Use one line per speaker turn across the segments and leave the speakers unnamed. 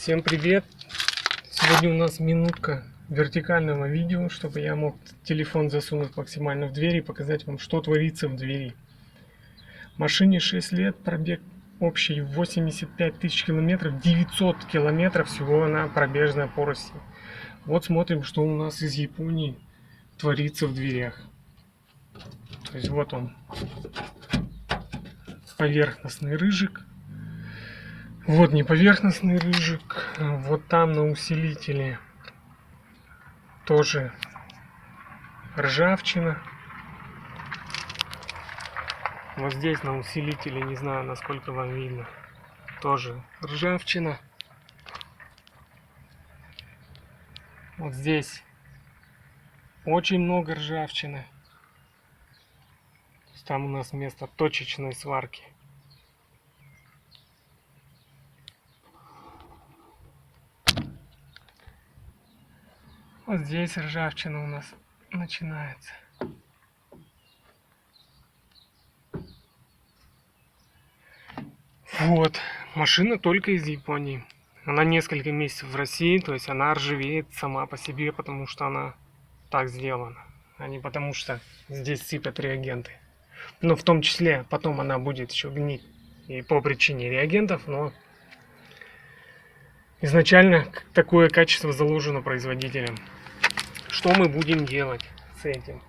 Всем привет! Сегодня у нас минутка вертикального видео, чтобы я мог телефон засунуть максимально в дверь и показать вам, что творится в двери. Машине 6 лет, пробег общий 85 тысяч километров, 900 километров всего она пробежная по России. Вот смотрим, что у нас из Японии творится в дверях. То есть вот он, поверхностный рыжик. Вот неповерхностный рыжик. Вот там на усилителе тоже ржавчина. Вот здесь на усилителе, не знаю, насколько вам видно, тоже ржавчина. Вот здесь очень много ржавчины. Там у нас место точечной сварки. Вот здесь ржавчина у нас начинается. Вот, машина только из Японии. Она несколько месяцев в России, то есть она ржавеет сама по себе, потому что она так сделана, а не потому что здесь сыпят реагенты. Но в том числе потом она будет еще гнить и по причине реагентов, но изначально такое качество заложено производителем. Что мы будем делать с этим?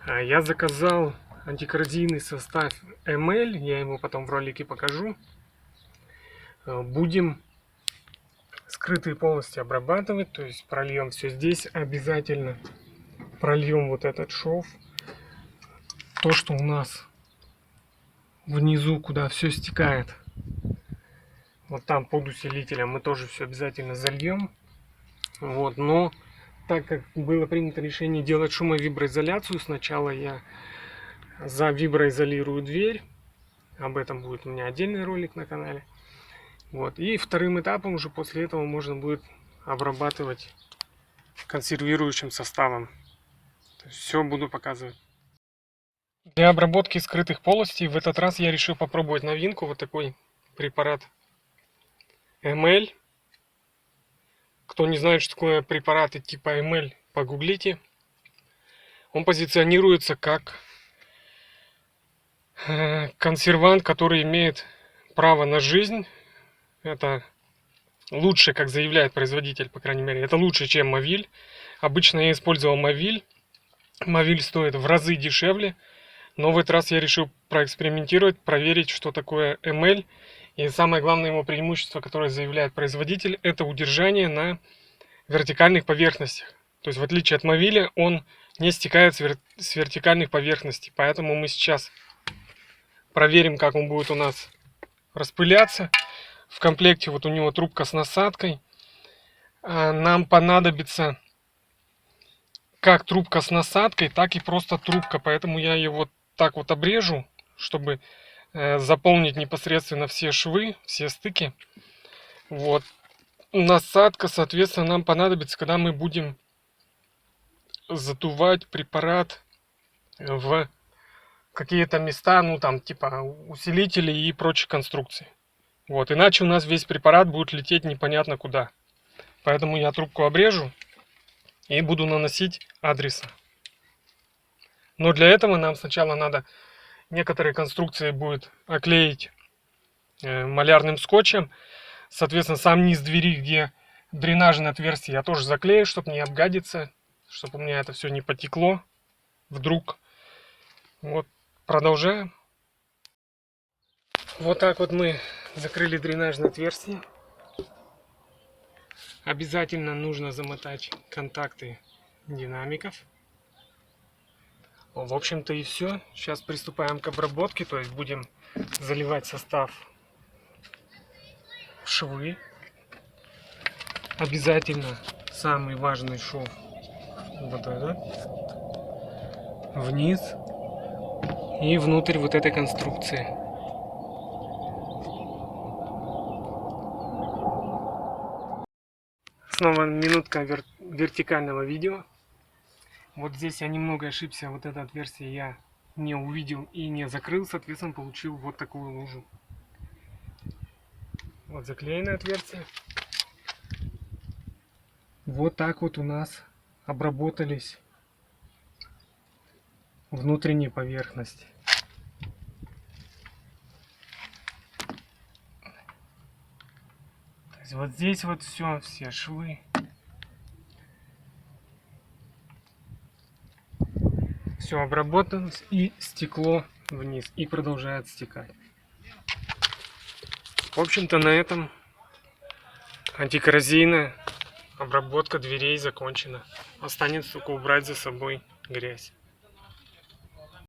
Я заказал антикоррозийный состав ML, я его потом в ролике покажу. Будем скрытые полости обрабатывать, то есть прольем все здесь, обязательно прольем вот этот шов. То, что у нас внизу, куда все стекает, вот там под усилителем, мы тоже все обязательно зальем. Вот, но так как было принято решение делать шумовиброизоляцию, сначала я завиброизолирую дверь. Об этом будет у меня отдельный ролик на канале. Вот. И вторым этапом уже после этого можно будет обрабатывать консервирующим составом. То есть все буду показывать. Для обработки скрытых полостей в этот раз я решил попробовать новинку. Вот такой препарат ML. Кто не знает, что такое препараты типа ML, погуглите. Он позиционируется как консервант, который имеет право на жизнь. Это лучше, как заявляет производитель, по крайней мере, это лучше, чем Мовиль. Обычно я использовал Мовиль. Мовиль стоит в разы дешевле. Но в этот раз я решил проэкспериментировать, проверить, что такое ML. И самое главное его преимущество, которое заявляет производитель, это удержание на вертикальных поверхностях. То есть в отличие от Мовиля, он не стекает с вертикальных поверхностей. Поэтому мы сейчас проверим, как он будет у нас распыляться. В комплекте вот у него трубка с насадкой. Нам понадобится как трубка с насадкой, так и просто трубка. Поэтому я его так вот обрежу, чтобы заполнить непосредственно все швы, все стыки. Вот. Насадка, соответственно, нам понадобится, когда мы будем задувать препарат в какие-то места, ну там типа усилители и прочие конструкции. Вот, иначе у нас весь препарат будет лететь непонятно куда. Поэтому я трубку обрежу и буду наносить адреса. Но для этого нам сначала надо некоторые конструкции будет оклеить малярным скотчем. Соответственно, сам низ двери, где дренажное отверстие, я тоже заклею, чтобы не обгадиться, чтобы у меня это все не потекло вдруг. Вот, продолжаем. Вот так вот мы закрыли дренажное отверстие. Обязательно нужно замотать контакты динамиков. В общем-то и все. Сейчас приступаем к обработке, то есть будем заливать состав в швы. Обязательно самый важный шов вот этот вниз и внутрь вот этой конструкции. Снова минутка вертикального видео. Вот здесь я немного ошибся, вот это отверстие я не увидел и не закрыл, соответственно получил вот такую лужу. Вот заклеенное отверстие. Вот так вот у нас обработались внутренние поверхности. То есть вот здесь вот все швы. Все обработалось и стекло вниз и продолжает стекать. В общем-то, на этом антикоррозийная обработка дверей закончена. Останется только убрать за собой грязь.